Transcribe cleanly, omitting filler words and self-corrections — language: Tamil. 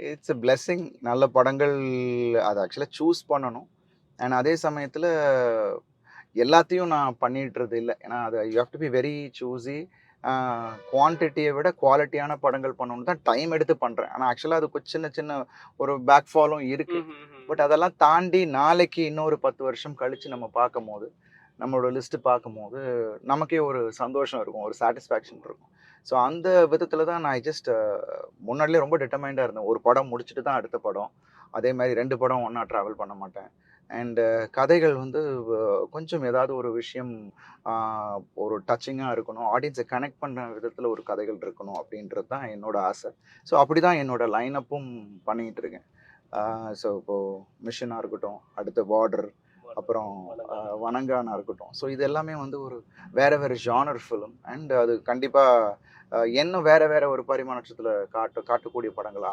It's a blessing. நல்ல படங்கள் அத ஆக்சுவலா சூஸ் பண்ணணும். அண்ட் அதே சமயத்துல எல்லாத்தையும் நான் பண்ணிடுறது இல்ல. ஏன்னா அது you have to be very choosy. ஆ குவான்டிட்டிய விட குவாலிட்டியான படங்கள் பண்ணணும்னு தான் டைம் எடுத்து பண்றேன். ஆனா ஆக்சுவலா அது சின்ன சின்ன ஒரு பேக் ஃபாலும் இருக்கு. பட் ம்ஹ்ஹ்ஹ்ம். அதெல்லாம் தாண்டி நாளைக்கு இன்னொரு 10 வருஷம் கழிச்சு நம்ம பார்க்கும்போது, நம்மளோட லிஸ்ட் பார்க்கும்போது, நமக்கே ஒரு சந்தோஷம் இருக்கும். ஒரு சாட்டிஸ்ஃபேக்ஷன் இருக்கும். ஸோ அந்த விதத்தில தான் நான் ஜஸ்ட் முன்னாடிலயே ரொம்ப டிட்டர்மைண்டா இருந்தேன். ஒரு படம் முடிச்சுட்டு தான் அடுத்த படம். அதே மாரி 2 படம் ஒண்ணா டிராவல் பண்ண மாட்டேன். அண்ட் கதைகள் வந்து கொஞ்சம் ஏதாவது ஒரு விஷயம் ஆ ஒரு டச்சிங்கா இருக்கணும். ஆடியன்ஸ கனெக்ட் பண்ற விதத்தில ஒரு கதைகள் இருக்கணும் அப்படின்றது தான் என்னோட ஆசை. ஸோ அப்படிதான் என்னோட லைன் அப்பும் பண்ணிட்டு இருக்கேன். ஆ ஸோ இப்போ மிஷனா இருக்கட்டும், அடுத்து பார்டர், அப்புறம் அ வணங்கான். வணங்கானா இருக்கட்டும். ஸோ இது எல்லாமே வந்து ஒரு வேற வேற ஜானர் ஃபிலிம். அண்ட் அது கண்டிப்பா இன்னும் வேற வேற ஒரு பரிமாணத்துல காட்டக்கூடிய படங்களா